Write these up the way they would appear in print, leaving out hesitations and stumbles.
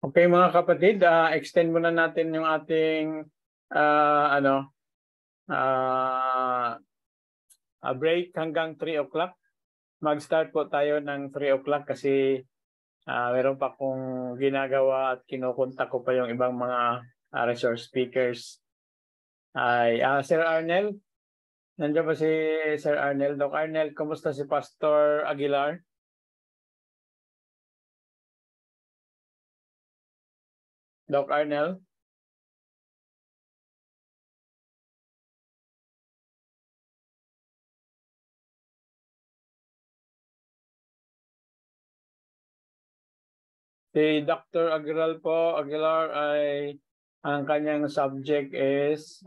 Okay mga kapatid, extend muna natin yung ating break hanggang 3 o'clock. Mag-start po tayo ng 3 o'clock kasi meron pa akong ginagawa at kinukontak ko pa yung ibang mga resource speakers. Sir Arnel, nandiyan ba si Sir Arnel? Doc Arnel, kumusta si Pastor Aguilar? Doc Arnel? Si Dr. Aguilar ay ang kanyang subject is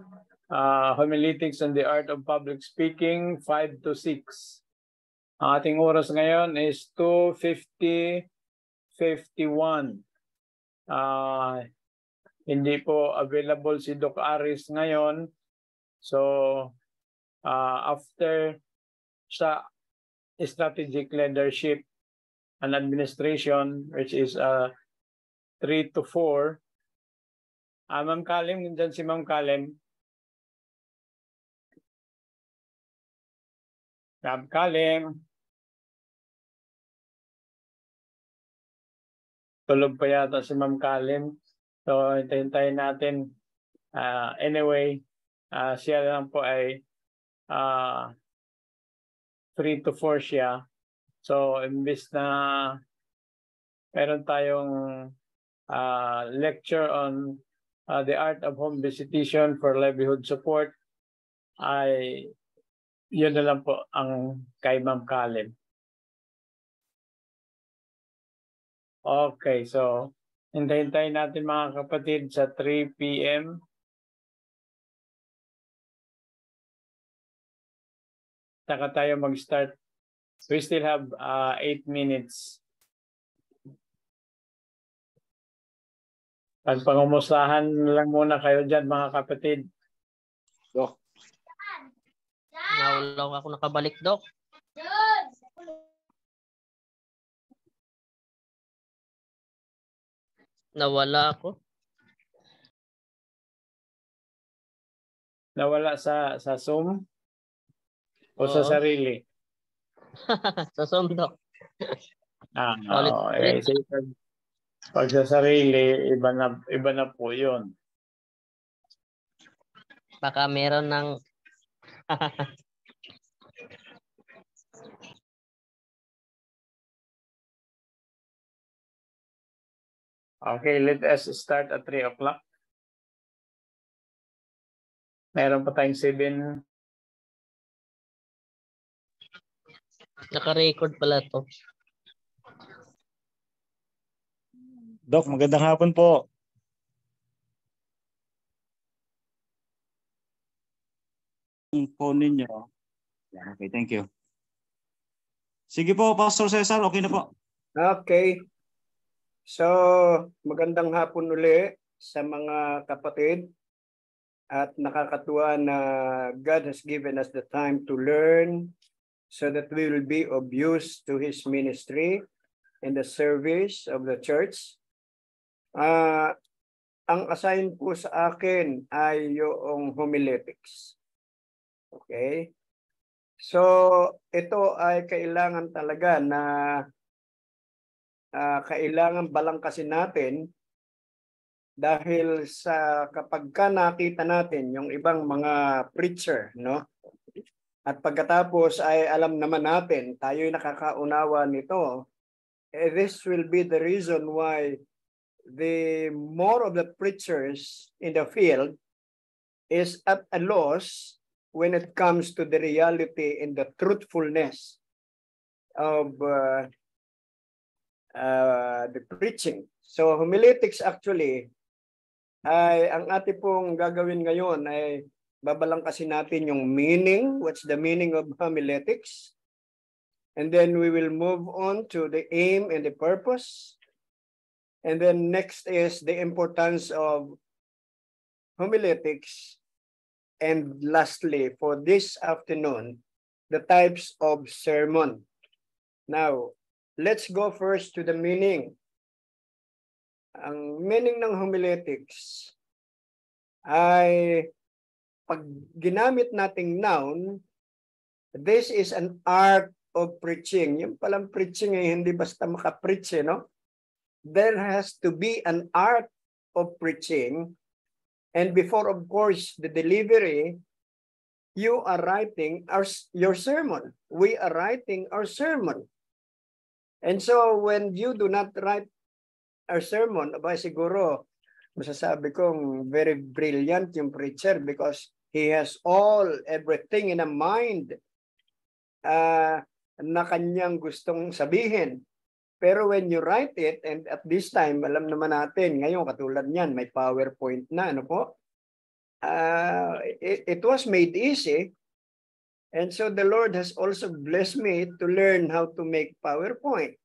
Homiletics on the Art of Public Speaking 5 to 6. Ang ating oras ngayon is 2:50:51. Hindi po available si Doc Aris ngayon. So, after sa strategic leadership and administration, which is 3 to 4, Ma'am Kalim, nandiyan si Ma'am Kalim. Ma'am Kalim. Tulog pa yata si Ma'am Kalim. So, hintayin natin. Anyway, siya lang po ay 3 to 4 siya. So, imbis na meron tayong lecture on the art of home visitation for livelihood support, ay yun na lang po ang kay Ma'am Kalim. Okay, so hintayin natin mga kapatid sa 3 p.m. Saka tayo mag-start. We still have 8 minutes. Pagpangumustahan lang muna kayo dyan mga kapatid. Dok. Nawala ako nakabalik, Dok. Nawala ako. Nawala sa Zoom o sa Oo. sarili? Sa Zoom, Dok. Okay. So, pag sa sarili, iba na po yun. Baka meron ng Okay, let us start at 3 o'clock. Meron pa tayong 7. naka-record pala to. Dok, magandang hapon po. Ang phone ninyo. Okay, thank you. Sige po, Pastor Cesar, okay na po. Okay. So, magandang hapon uli sa mga kapatid. At nakakatuwa na God has given us the time to learn so that we will be of use to His ministry in the service of the church. Ang assign po sa akin ay yung homiletics. Okay? So, ito ay kailangan talaga na kailangan balangkasin natin dahil sa kapag ka nakita natin yung ibang mga preacher, no? At pagkatapos ay alam naman natin, tayo'y nakakaunawa nito, this will be the reason why the more of the preachers in the field is at a loss when it comes to the reality and the truthfulness of the preaching. So homiletics actually ay ang ating pong gagawin ngayon ay babalangkasin natin yung meaning, what's the meaning of homiletics, and then we will move on to the aim and the purpose, and then next is the importance of homiletics, and lastly for this afternoon the types of sermon. Now let's go first to the meaning. Ang meaning ng homiletics ay pag ginamit nating noun, this is an art of preaching. Yung palang preaching ay hindi basta makapreach, no? There has to be an art of preaching. And before, of course, the delivery, you are writing your sermon. We are writing our sermon. And so when you do not write our sermon, aba siguro, masasabi kong very brilliant yung preacher because he has everything in a mind na kanyang gustong sabihin. Pero when you write it, and at this time, alam naman natin, ngayon katulad niyan, may PowerPoint na, ano po? It was made easy. And so the Lord has also blessed me to learn how to make PowerPoint.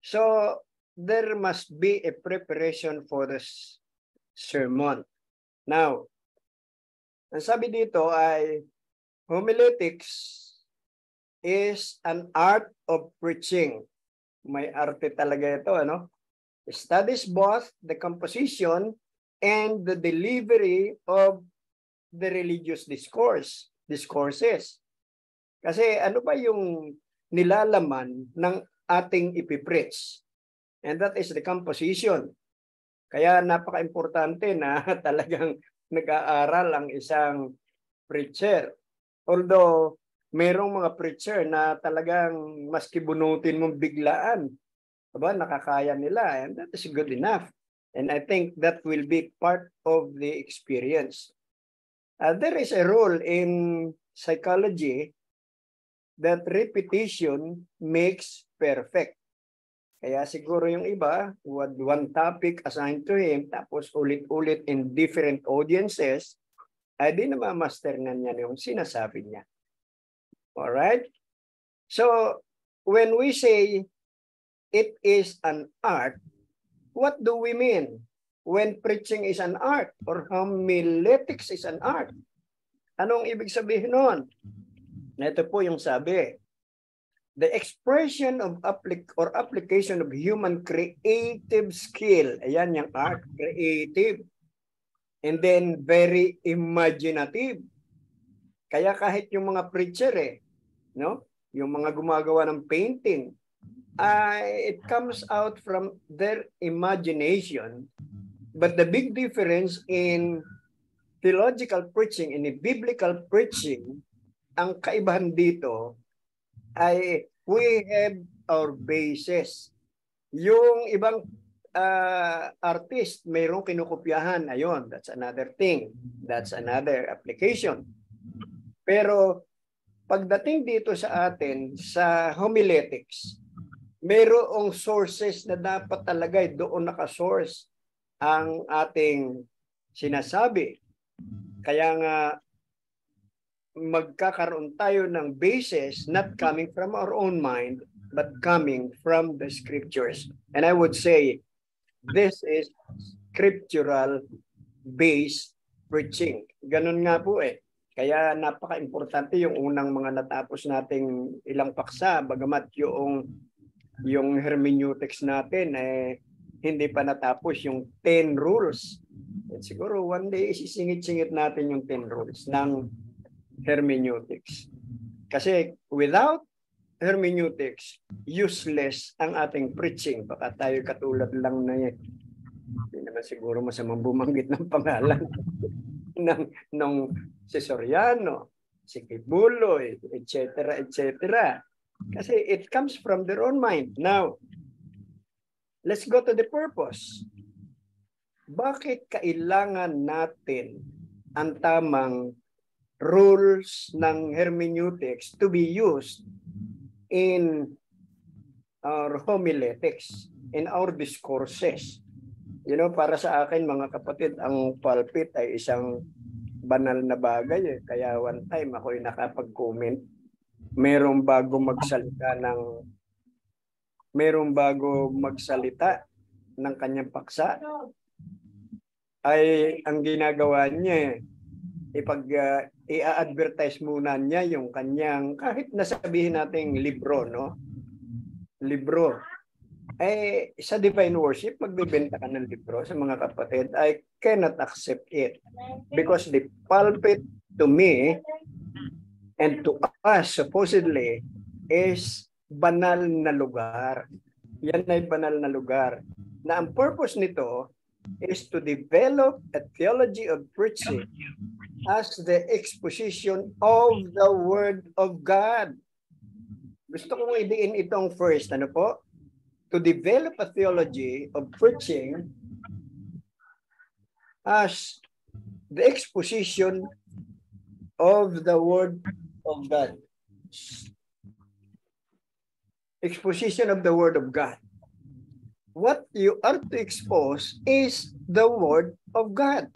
So there must be a preparation for this sermon. Now, ang sabi dito ay homiletics is an art of preaching. May arte talaga ito, ano? Studies both the composition and the delivery of the religious discourses. Kasi ano ba yung nilalaman ng ating ipipreach? And that is the composition. Kaya napaka-importante na talagang nag-aaral ang isang preacher. Although, merong mga preacher na talagang maski bunutin mong biglaan, nakakaya nila, and that is good enough. And I think that will be part of the experience. There is a rule in psychology that repetition makes perfect. Kaya siguro yung iba, one topic assigned to him, tapos ulit-ulit in different audiences, ay di na ma-master na niya yung sinasabi niya. Alright? So, when we say it is an art, what do we mean when preaching is an art or homiletics is an art? Anong ibig sabihin nun? Ito po yung sabi. The expression of application of human creative skill. Ayan yung art, creative. And then very imaginative. Kaya kahit yung mga preacher no? Yung mga gumagawa ng painting, it comes out from their imagination. But the big difference in theological preaching and in biblical preaching, ang kaibahan dito ay we have our basis. Yung ibang artist, mayroong kinukopyahan. Ayun, that's another thing. That's another application. Pero pagdating dito sa atin, sa homiletics, mayroong sources na dapat talaga doon nakasource ang ating sinasabi. Kaya nga, magkakaroon tayo ng basis not coming from our own mind, but coming from the scriptures. And I would say, this is scriptural-based preaching. Ganun nga po Kaya napaka-importante yung unang mga natapos nating ilang paksa, bagamat yung hermeneutics natin hindi pa natapos yung 10 rules. At siguro one day isisingit-singit natin yung 10 rules ng hermeneutics. Kasi without hermeneutics, useless ang ating preaching. Baka tayo katulad lang na hindi naman siguro masamang bumanggit ng pangalan ng si Soriano, si Kibuloy, etc., etc. Kasi it comes from their own mind. Now, let's go to the purpose. Bakit kailangan natin ang tamang rules ng hermeneutics to be used in our homiletics, in our discourses? Para sa akin, mga kapatid, ang pulpit ay isang banal na bagay. Kaya one time ako'y nakapag-comment. Merong bago magsalita ng kanyang paksa, ay ang ginagawa niya, i-advertise muna niya yung kanyang, kahit nasabihin nating libro, no? Libro. Sa divine worship, magbibenta ka ng libro sa mga kapatid, I cannot accept it. Because the pulpit to me and to us, supposedly, is banal na lugar. Yan ay banal na lugar. Na ang purpose nito is to develop a theology of preaching as the exposition of the Word of God. Gusto kong idiin itong first, ano po? To develop a theology of preaching as the exposition of the Word of God. Exposition of the Word of God. What you are to expose is the Word of God.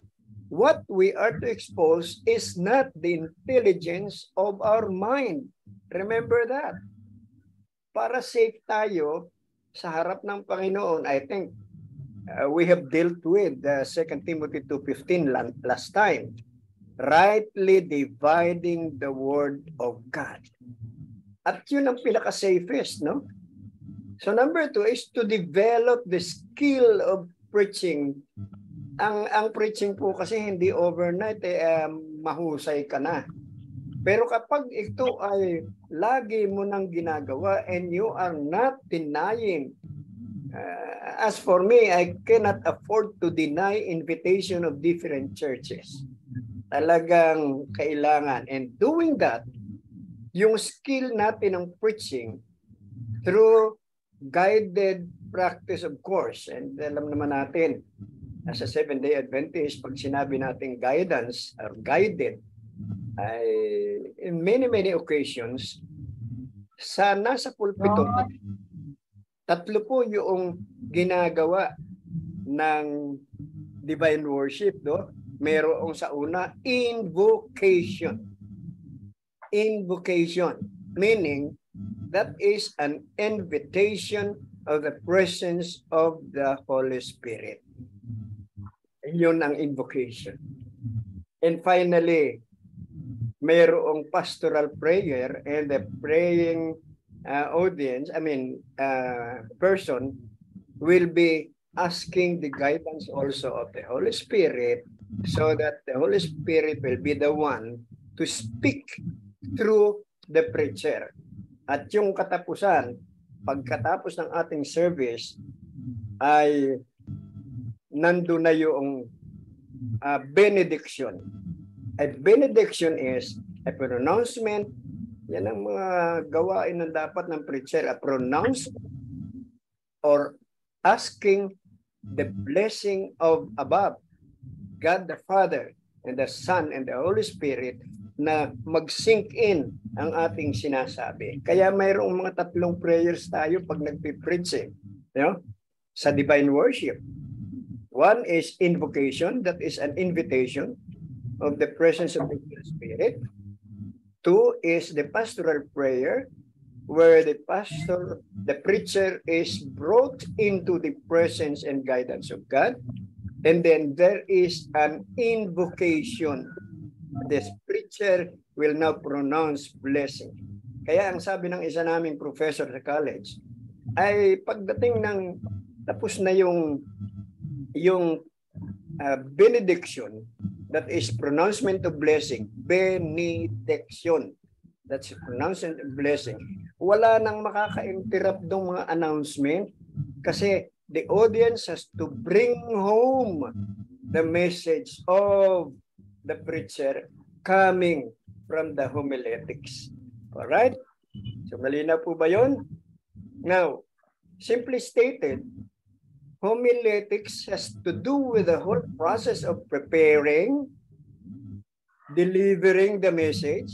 What we are to expose is not the intelligence of our mind. Remember that. Para safe tayo sa harap ng Panginoon, I think we have dealt with 2 Timothy 2:15 last time. Rightly dividing the Word of God. At yun ang pinaka-safest, no? So number 2 is to develop the skill of preaching. Ang preaching po kasi hindi overnight, mahusay ka na. Pero kapag ito ay lagi mo nang ginagawa and you are not denying, as for me, I cannot afford to deny invitation of different churches. Talagang kailangan. And doing that, yung skill natin ng preaching through guided practice, of course, and alam naman natin, as a Seventh-day Adventist, pag sinabi natin guidance or guided, ay in many occasions, sa nasa pulpito, tatlo po yung ginagawa ng divine worship, no? Merong sa una, invocation. Invocation, meaning that is an invitation of the presence of the Holy Spirit. Yun ang invocation. And finally, mayroong pastoral prayer, and the praying person will be asking the guidance also of the Holy Spirit, so that the Holy Spirit will be the one to speak through the preacher. At yung katapusan, pagkatapos ng ating service, ay nandun na yung benediction. A benediction is a pronouncement. Yan ang mga gawain na dapat ng preacher. A pronouncement or asking the blessing of above, God the Father and the Son and the Holy Spirit, na mag-sink in ang ating sinasabi. Kaya mayroong mga tatlong prayers tayo pag nagpipreach, sa divine worship. One is invocation, that is an invitation of the presence of the Holy Spirit. 2 is the pastoral prayer, where the preacher is brought into the presence and guidance of God. And then there is an invocation. The preacher will now pronounce blessing. Kaya ang sabi ng isa naming professor sa college, ay pagdating ng tapos na yung benediction, that is pronouncement of blessing, benediction. That's pronouncement of blessing. Wala nang makaka-interrupt ng mga announcement kasi the audience has to bring home the message of the preacher coming from the homiletics. Alright? So malinaw po ba yun? Now, simply stated, homiletics has to do with the whole process of preparing, delivering the message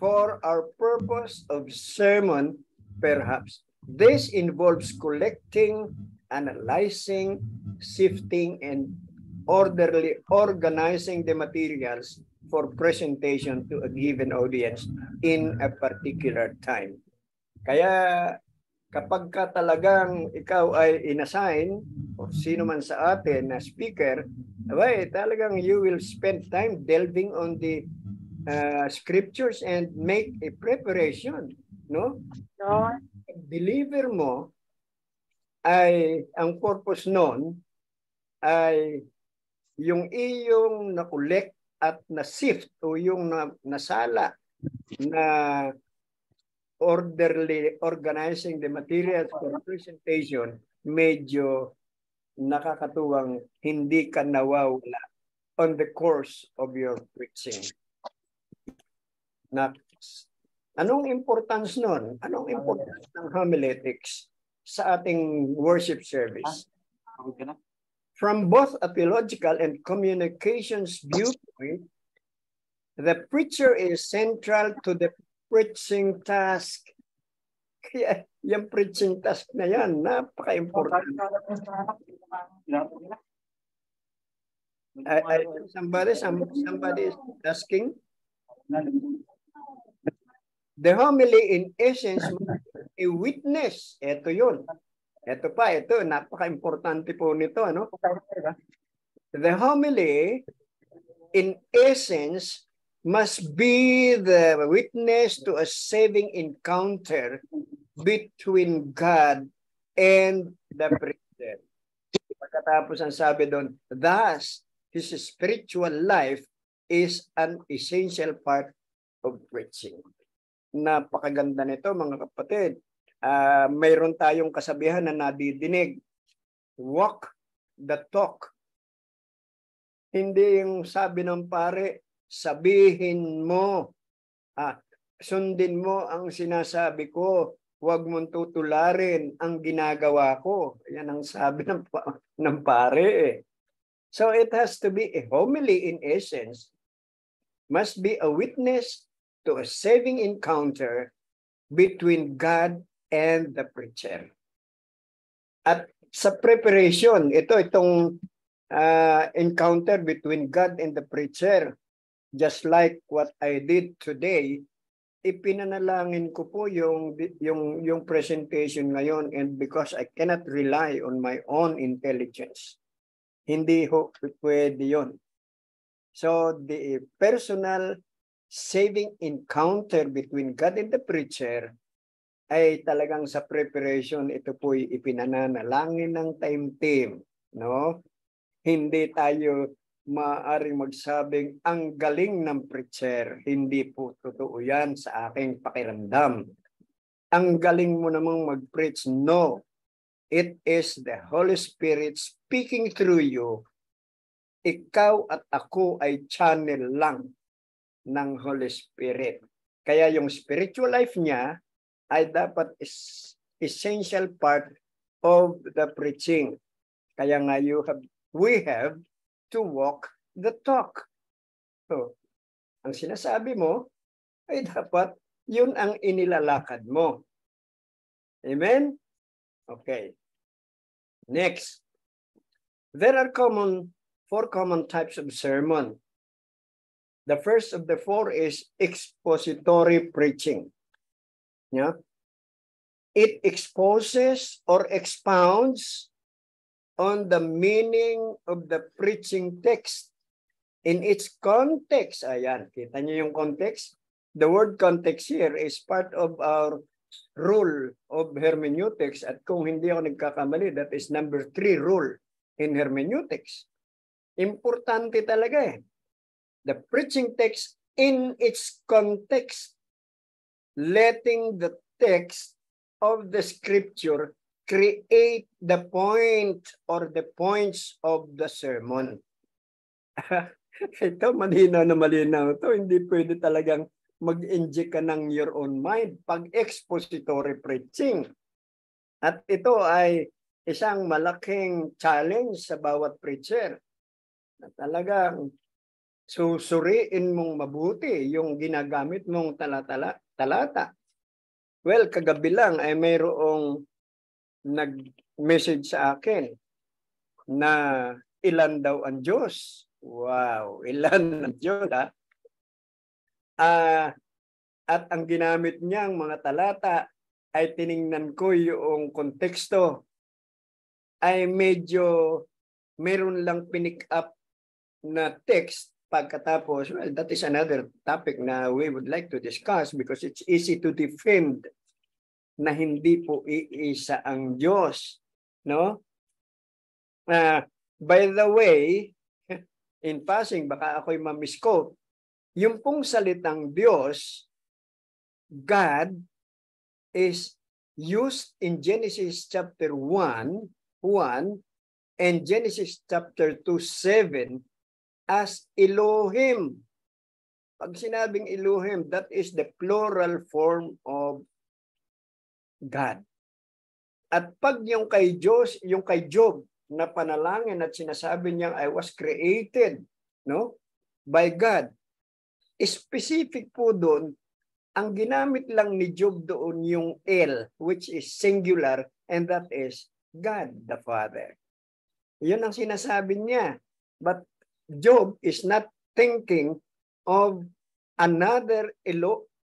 for our purpose of sermon, perhaps. This involves collecting, analyzing, sifting, and orderly organizing the materials for presentation to a given audience in a particular time. Kaya kapag ka talagang ikaw ay inassign o sino man sa atin na speaker, talagang you will spend time delving on the scriptures and make a preparation, no? Deliver mo, ay ang purpose nun ay yung iyong na-collect at na-sift o yung nasala na orderly organizing the materials for presentation, medyo nakakatuwang hindi ka nawawala on the course of your preaching. Anong importance nun? Anong importance ng homiletics sa ating worship service? From both a theological and communications viewpoint, the preacher is central to the preaching task. Kaya yung preaching task na yan, napaka-important. Somebody is asking. The homily in essence a witness. Ito yun. Ito, napaka-importante po nito. Ano? The homily in essence must be the witness to a saving encounter between God and the preacher. Pagkatapos ang sabi doon, thus, his spiritual life is an essential part of preaching. Napakaganda nito, mga kapatid. Mayroon tayong kasabihan na nadidinig. Walk the talk. Hindi yung sabi ng pare, sabihin mo, sundin mo ang sinasabi ko, huwag mong tutularin ang ginagawa ko. Yan ang sabi ng pare. So it has to be a homily in essence, must be a witness to a saving encounter between God and the preacher. At sa preparation, itong encounter between God and the preacher, just like what I did today, ipinanalangin ko po yung presentation ngayon, and because I cannot rely on my own intelligence. Hindi ho pwede yun. So the personal saving encounter between God and the preacher ay talagang sa preparation, ito po'y ipinananalangin ng time team. No? Hindi tayo maaaring magsabing ang galing ng preacher. Hindi po totoo yan sa aking pakiramdam. Ang galing mo namang mag-preach. No. It is the Holy Spirit speaking through you. Ikaw at ako ay channel lang ng Holy Spirit. Kaya yung spiritual life niya ay dapat essential part of the preaching. Kaya nga we have to walk the talk. So, ang sinasabi mo ay dapat yun ang inilalakad mo. Amen? Okay. Next. There are four common types of sermon. The first of the four is expository preaching. Yeah. It exposes or expounds on the meaning of the preaching text in its context. Ayan, kita niyo yung context? The word context here is part of our rule of hermeneutics, at kung hindi ako nagkakamali, that is number 3 rule in hermeneutics. Importante talaga eh. The preaching text in its context, letting the text of the scripture create the point or the points of the sermon. Ito, malinaw na malinaw ito. Hindi pwede talagang mag-inject ka ng your own mind pag expository preaching. At ito ay isang malaking challenge sa bawat preacher. Na talagang susuriin mong mabuti yung ginagamit mong talata. Well, kagabi lang ay mayroong nag-message sa akin na ilan daw ang Diyos. Wow, ilan ang Diyos ha? At ang ginamit niyang mga talata ay tiningnan ko yung konteksto ay medyo meron lang pinick up na text. Pagkatapos, well, that is another topic na we would like to discuss because it's easy to defend na hindi po iisa ang Diyos. no? By the way, in passing, baka ako'y ma-misquote, yung pong salitang Diyos, God, is used in Genesis chapter 1 and Genesis chapter 2:7 as Elohim. Pag sinabing Elohim, that is the plural form of God. At pag yung kay Diyos, yung kay Job na panalangin at sinasabi niya, I was created, no, by God. Specific po doon, ang ginamit lang ni Job doon yung El, which is singular, and that is God the Father. Yun ang sinasabi niya. But Job is not thinking of another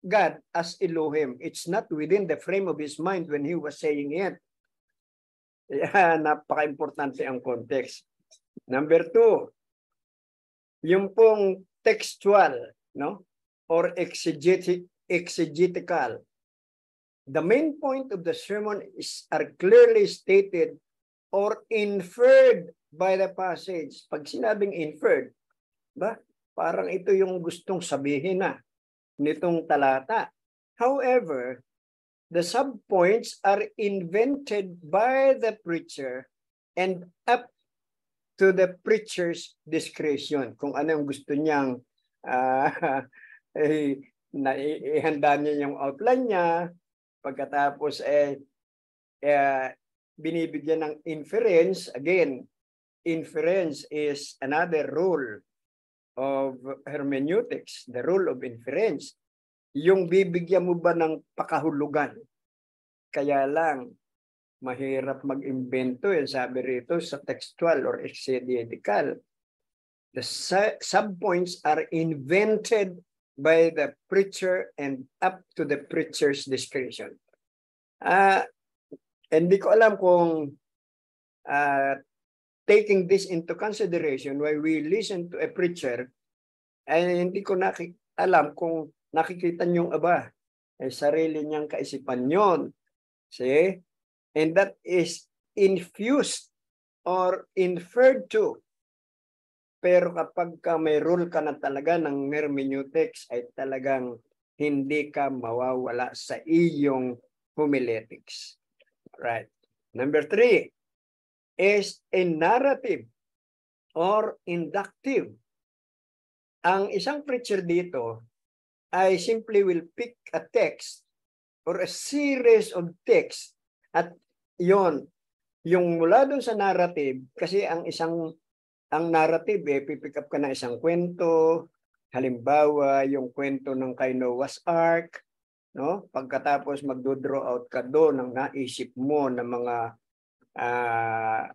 God as Elohim. It's not within the frame of his mind when he was saying it. Napaka-importante ang context. Number 2, yung pong textual, no, or exegetical. The main point of the sermon are clearly stated or inferred by the passage. Pag sinabing inferred, ba? Parang ito yung gustong sabihin na nitong talata. However, the subpoints are invented by the preacher and up to the preacher's discretion. Kung ano yung gusto niyang ihanda niya yung outline niya, pagkatapos binibigyan ng inference. Again, inference is another rule of hermeneutics, the rule of inference. Yung bibigyan mo ba ng pakahulugan? Kaya lang, mahirap mag-imbento yan, sabi rito sa textual or exegetical. The subpoints are invented by the preacher and up to the preacher's discretion. Hindi ko alam kung taking this into consideration when we listen to a preacher, ay hindi ko alam kung nakikita niyong sarili niyang kaisipan yon. See? And that is infused or inferred to. Pero kapag may rule ka na talaga ng hermeneutics, ay talagang hindi ka mawawala sa iyong homiletics. Right. Number 3 is a narrative or inductive. Ang isang preacher dito ay simply will pick a text or a series of text at yon yung mula doon sa narrative, kasi ang narrative pipick up ka na isang kwento, halimbawa yung kwento ng kay Noah's Ark, no? Pagkatapos magdo-draw out ka doon ng naisip mo na mga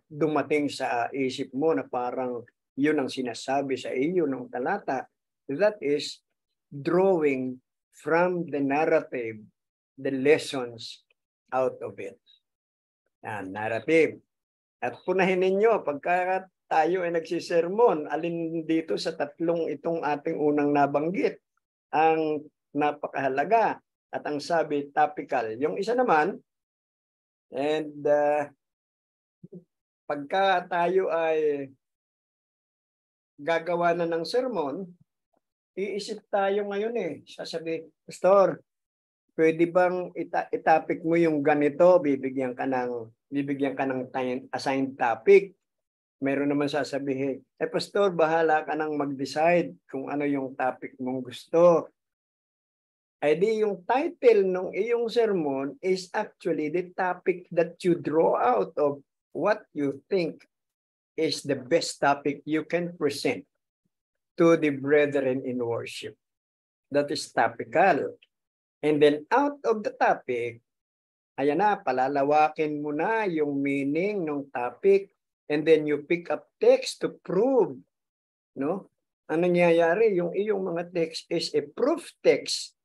dumating sa isip mo na parang yun ang sinasabi sa iyo ng talata. That is drawing from the narrative the lessons out of it. Narrative. At punahin ninyo, pagka tayo ay nagsisermon, alin dito sa tatlong itong ating unang nabanggit ang napakahalaga at ang sabi topical. Yung isa naman, and pagka tayo ay gagawa na ng sermon, iisip tayo ngayon sasabi, Pastor, pwede bang itapik mo yung ganito, bibigyan ka ng assigned topic. Meron naman sasabihin, Pastor, bahala ka nang mag-decide kung ano yung topic mong gusto. Ay di yung title ng iyong sermon is actually the topic that you draw out of what you think is the best topic you can present to the brethren in worship. That is topical. And then out of the topic, ayan na, palalawakin mo na yung meaning ng topic, and then you pick up text to prove, no? Ang nangyayari, yung iyong mga text is a proof text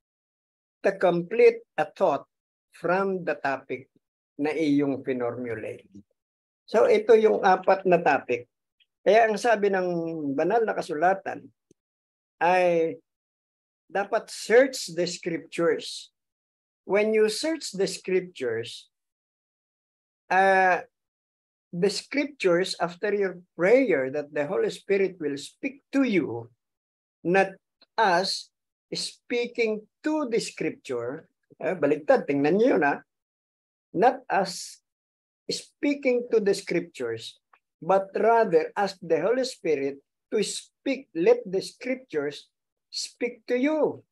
to complete a thought from the topic na iyong pinormulate. So ito yung 4 na topic. Kaya ang sabi ng banal na kasulatan ay dapat search the scriptures. When you search the scriptures, the scriptures after your prayer that the Holy Spirit will speak to you, not us speaking to the scripture. Baliktad, tingnan niyo yun ha. Not us speaking to the scriptures, but rather ask the Holy Spirit to speak. Let the scriptures speak to you.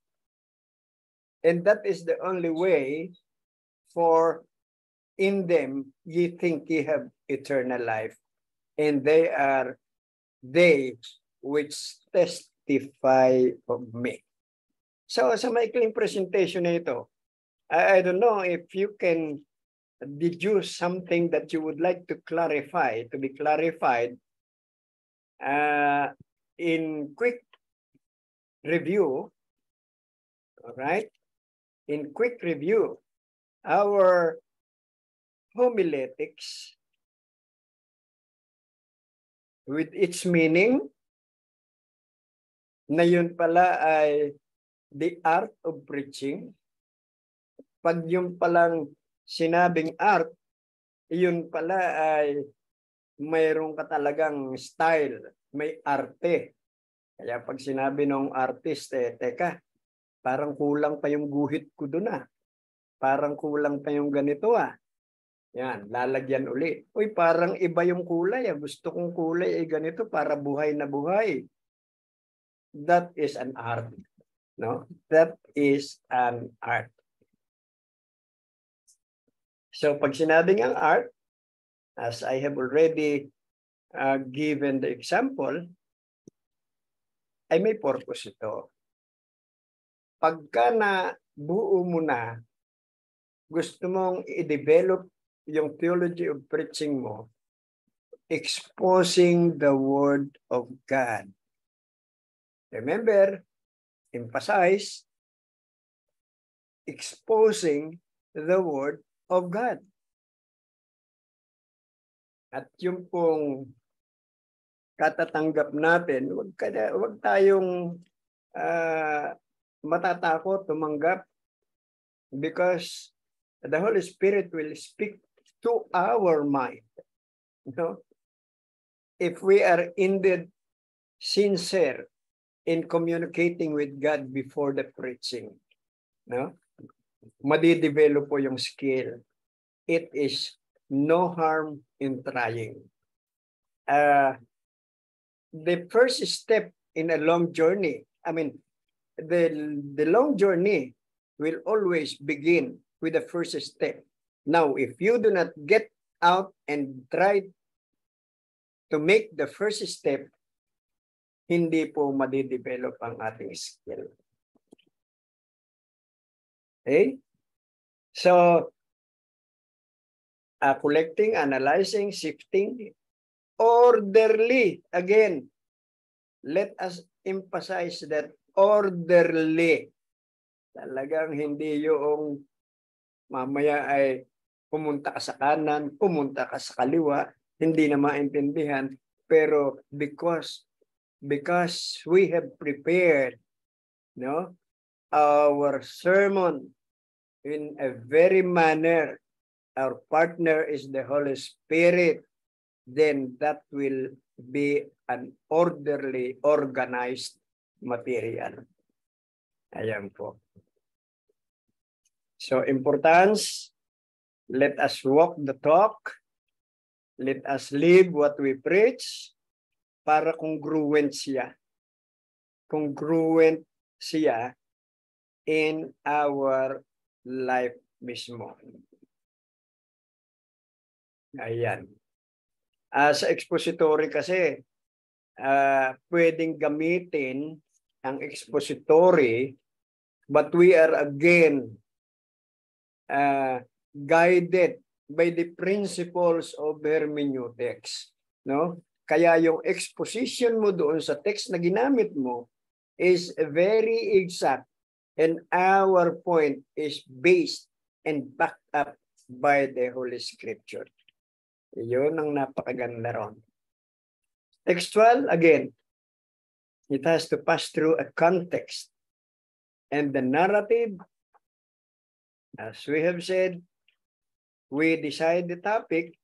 And that is the only way, for in them ye think ye have eternal life, and they are they which testify of me. So sa maikling presentation na ito, I don't know if you can deduce something that you would like to clarify, to be clarified in quick review. All right? In quick review, our homiletics with its meaning na yun pala ay the art of preaching. Pag yung palang sinabing art, yun pala ay mayroon ka talagang style, may arte. Kaya pag sinabi ng artist, teka, parang kulang pa yung guhit ko doon ah. Parang kulang pa yung ganito ah. Yan, lalagyan uli. Uy, parang iba yung kulay ah. Gusto kong kulay ay ganito para buhay na buhay. That is an art. No? That is an art. So pag sinabing ang art, as I have already given the example, ay may purpose ito. Pagka na buo mo na, gusto mong i-develop yung theology of preaching mo, exposing the Word of God. Remember, emphasize, exposing the Word of God. At yung pong katatanggap natin, wag tayong matatakot tumanggap, because the Holy Spirit will speak to our mind. You know? If we are indeed sincere in communicating with God before the preaching, no? Madidevelop po yung skill. It is no harm in trying. The first step in a long journey, the long journey will always begin with the first step. Now, if you do not get out and try to make the first step, hindi po madidevelop ang ating skill. Okay? So, collecting, analyzing, sifting, orderly. Again, let us emphasize that orderly. Talagang hindi yung mamaya ay pumunta ka sa kanan, pumunta ka sa kaliwa, hindi na maintindihan. Pero because we have prepared, no, our sermon in a very manner, our partner is the Holy Spirit, then that will be an orderly, organized material. Ayan po. So, importance, let us walk the talk, let us live what we preach, para congruent siya. Congruent siya in our life mismo. Ayan. Sa expository kasi, pwedeng gamitin ang expository, but we are again guided by the principles of hermeneutics. No? Kaya yung exposition mo doon sa text na ginamit mo is very exact, and our point is based and backed up by the Holy Scripture. Yun ang napakaganda ron. Textual, again, it has to pass through a context. And the narrative, as we have said, we decide the topic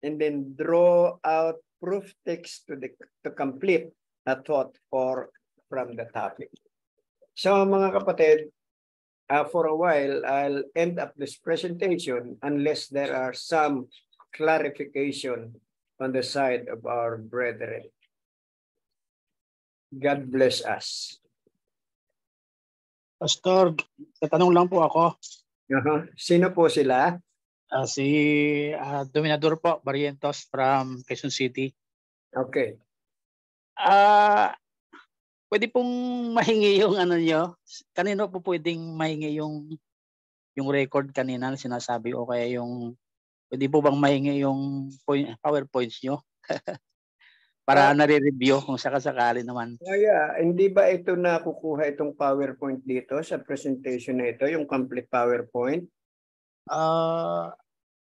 and then draw out proof text to complete a thought from the topic. So mga kapatid, for a while, I'll end up this presentation unless there are some clarification on the side of our brethren. God bless us. Pastor, tatanong lang po ako. Sino po sila? Si Dominador po, Barrientos from Quezon City. Okay. Pwede pong mahingi yung ano nyo? Kanino po pwedeng mahingi yung record kanina na sinasabi o kaya yung pwede po bang mahingi yung PowerPoints nyo? Para nare-review kung sakasakali naman. Hindi ba ito nakukuha itong PowerPoint dito sa presentation na ito, yung complete PowerPoint?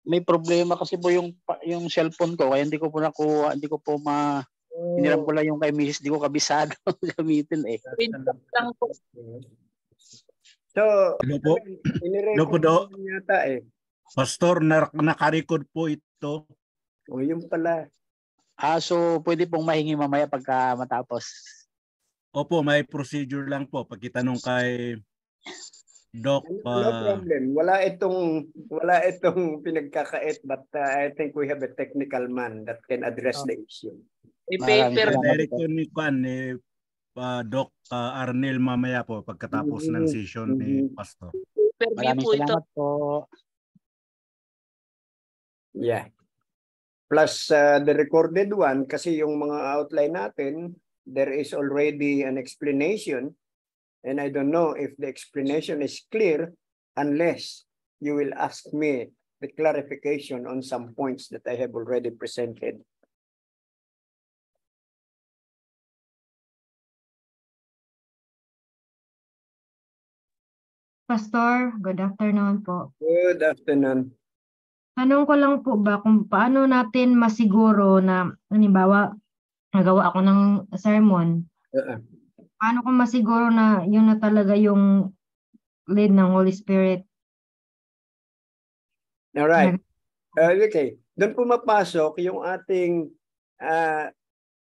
May problema kasi po yung cellphone ko kaya hindi ko po nakuha, hindi ko po hiniram ko lang yung kay Mrs. Di ko kabisado gamitin eh. So, Hello po. inirecord yata eh. Pastor, nakarecord po ito. O yung pala. So pwede pong mahingi mamaya pagka matapos. Opo, may procedure lang po. Pagkitanong kay Doc. No problem. Wala itong pinagkakait, but I think we have a technical man that can address the issue. I-paper. Director ni Kwan, ni Doc Arnel mamaya po pagkatapos ng session ni Pastor. Maraming salamat po. Yeah. Plus the recorded one, kasi yung mga outline natin, there is already an explanation. And I don't know if the explanation is clear unless you will ask me the clarification on some points that I have already presented. Pastor, good afternoon po. Good afternoon. Tanong ko lang po ba kung paano natin masiguro na, halimbawa, nagawa ako ng sermon, paano ko masiguro na yun na talaga yung lead ng Holy Spirit? Alright. Okay. Doon pumapasok yung ating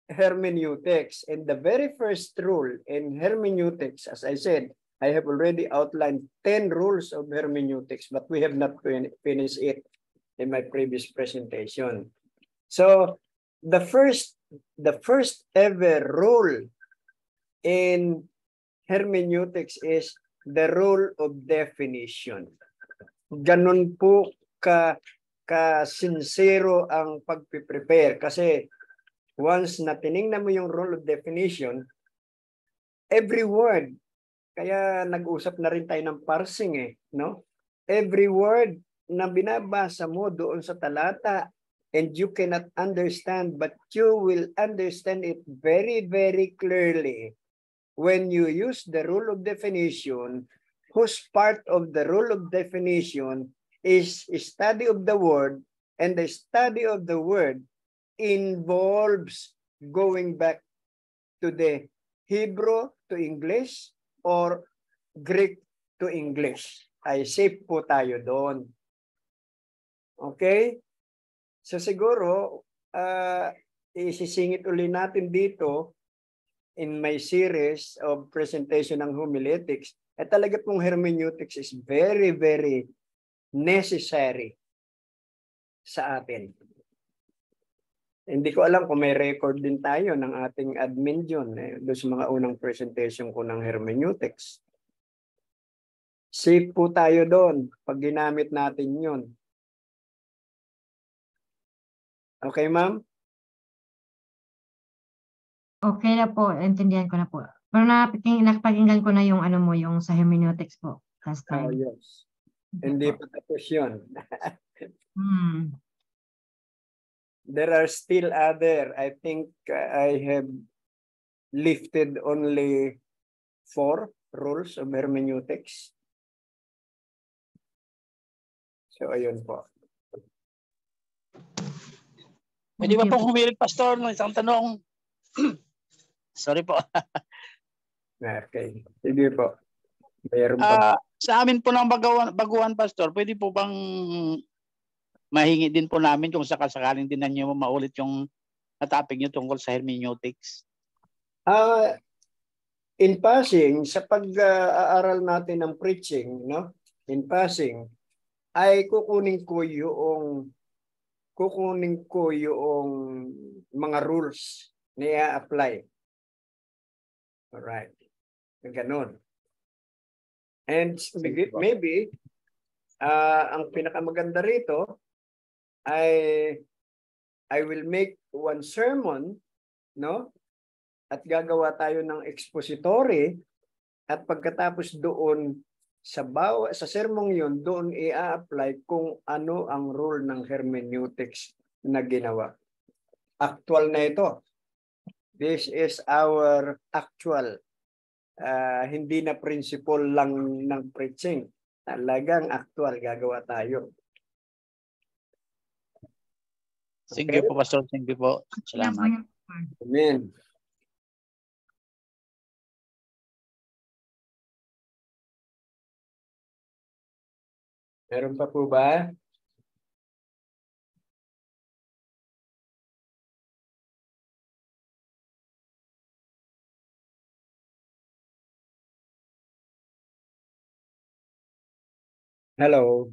hermeneutics. And the very first rule in hermeneutics, as I said, I have already outlined 10 rules of hermeneutics, but we have not finished it in my previous presentation. So the first ever rule in hermeneutics is the rule of definition. Ganun po ka-sincero ang pag-prepare kasi once na tinignan mo yung rule of definition, every word, kaya nag-usap na rin tayo ng parsing no? Every word na binabasa mo doon sa talata and you cannot understand, but you will understand it very, very clearly when you use the rule of definition, whose part of the rule of definition is study of the word, and the study of the word involves going back to the Hebrew to English or Greek to English. Ay safe po tayo doon. Okay? So siguro, isisingit uli natin dito in my series of presentation ng homiletics, talaga pong hermeneutics is very, very necessary sa atin. Hindi ko alam kung may record din tayo ng ating admin John doon sa mga unang presentation ko ng hermeneutics. Safe po tayo doon pag ginamit natin yun. Okay, ma'am? Okay na po, intindihan ko na po. Pero napakinggan ko na yung ano mo, yung sa hermeneutics po last Oh, time. yes. Hindi pa tapos yun. There are still other. I think I have lifted only 4 rules of hermeneutics. So, ayun po. Pwede ba pong humirit, Pastor, ng isang tanong? Sorry po. Okay. Sige po. Mayroon pa. Sa amin po ng baguhan, Pastor, pwede po bang mahingi din po namin kung sakasakaling din ninyo maulit yung topic nyo tungkol sa hermeneutics. In passing, sa pag-aaral natin ng preaching, no? In passing, ay kukunin ko yung mga rules na i-apply. Alright. Ganun. And maybe, ang pinakamaganda rito ay I will make one sermon, no? At gagawa tayo ng expository at pagkatapos doon sa sermong yun, doon i-apply kung ano ang rule ng hermeneutics na ginawa. Actual na ito. This is our actual. Hindi na principle lang ng preaching. Talagang actual gagawa tayo. Thank you po, Pastor. Thank you po. Salamat. Amen. Meron pa po ba? Hello.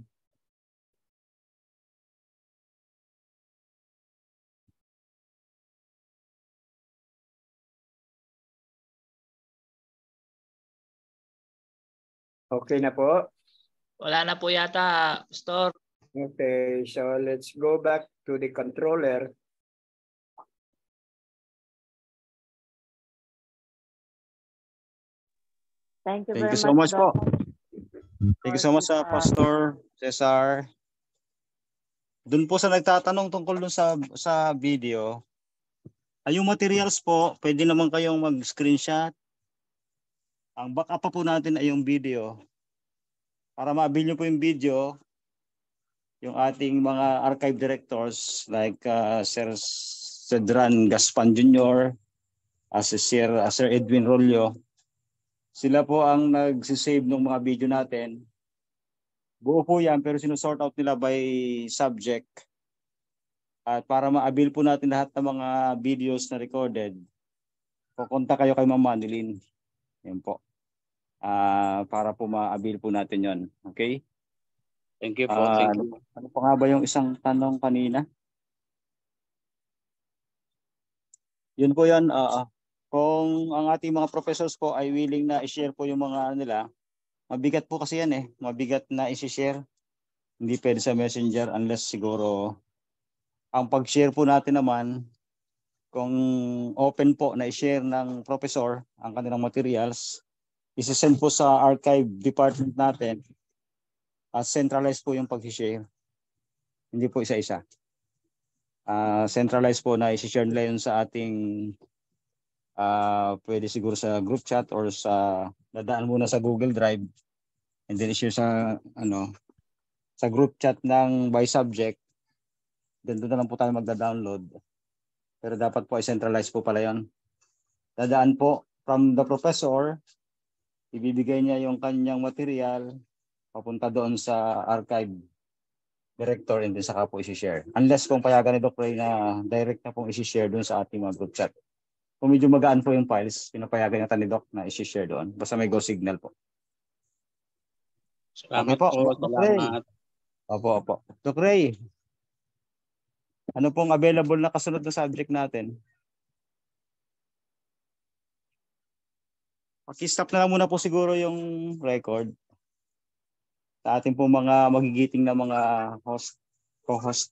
Okay na po. Wala na po yata, Pastor. Okay, so let's go back to the controller. Thank you so much po. Thank you so much Pastor Cesar. Doon po sa nagtatanong tungkol dun sa video, ay yung materials po, pwede naman kayong mag-screenshot. Ang backup pa po natin ay yung video. Para ma-avail nyo po yung video, yung ating mga archive directors like Sir Cedran Gaspan Jr., Sir Edwin Rollo, sila po ang nagsisave ng mga video natin. Buo po yan pero sinusort out nila by subject. At para ma-avail po natin lahat ng mga videos na recorded, kukontak kayo kay Ma'am Manilyn. Yan po. Para po ma-avail po natin yon. Okay? Thank you po. Thank you. Ano pa nga ba yung isang tanong kanina? Yun po yan. Kung ang ating mga professors po ay willing na i-share po yung mga nila, mabigat po kasi yan eh. Mabigat na i-share. Hindi pwede sa messenger unless siguro ang pag-share po natin naman kung open po na i-share ng professor ang kanilang materials, isi-send po sa archive department natin at centralized po yung pag-share. Hindi po isa-isa. Centralized po na isi-share nila yun sa ating pwede siguro sa group chat or sa dadaan muna sa Google Drive and then i-share sa sa group chat ng by subject. Then doon na lang po tayo magda-download. Pero dapat po ay centralized po pala yun. Dadaan po from the professor, ibibigay niya yung kanyang material papunta doon sa archive director and then saka po isi-share. Unless kung payagan ni Doc Ray na direct na pong isi-share doon sa ating mga group chat. Kung medyo magaan po yung files, pinapayagan natin ni Doc na isi-share doon. Basta may go signal po. Salamat okay po. po. Salamat. Opo. Doc Ray, ano pong available na kasunod na subject natin? Paki-stop na lang muna po siguro yung record. Sa ating pong mga magigiting na mga co-host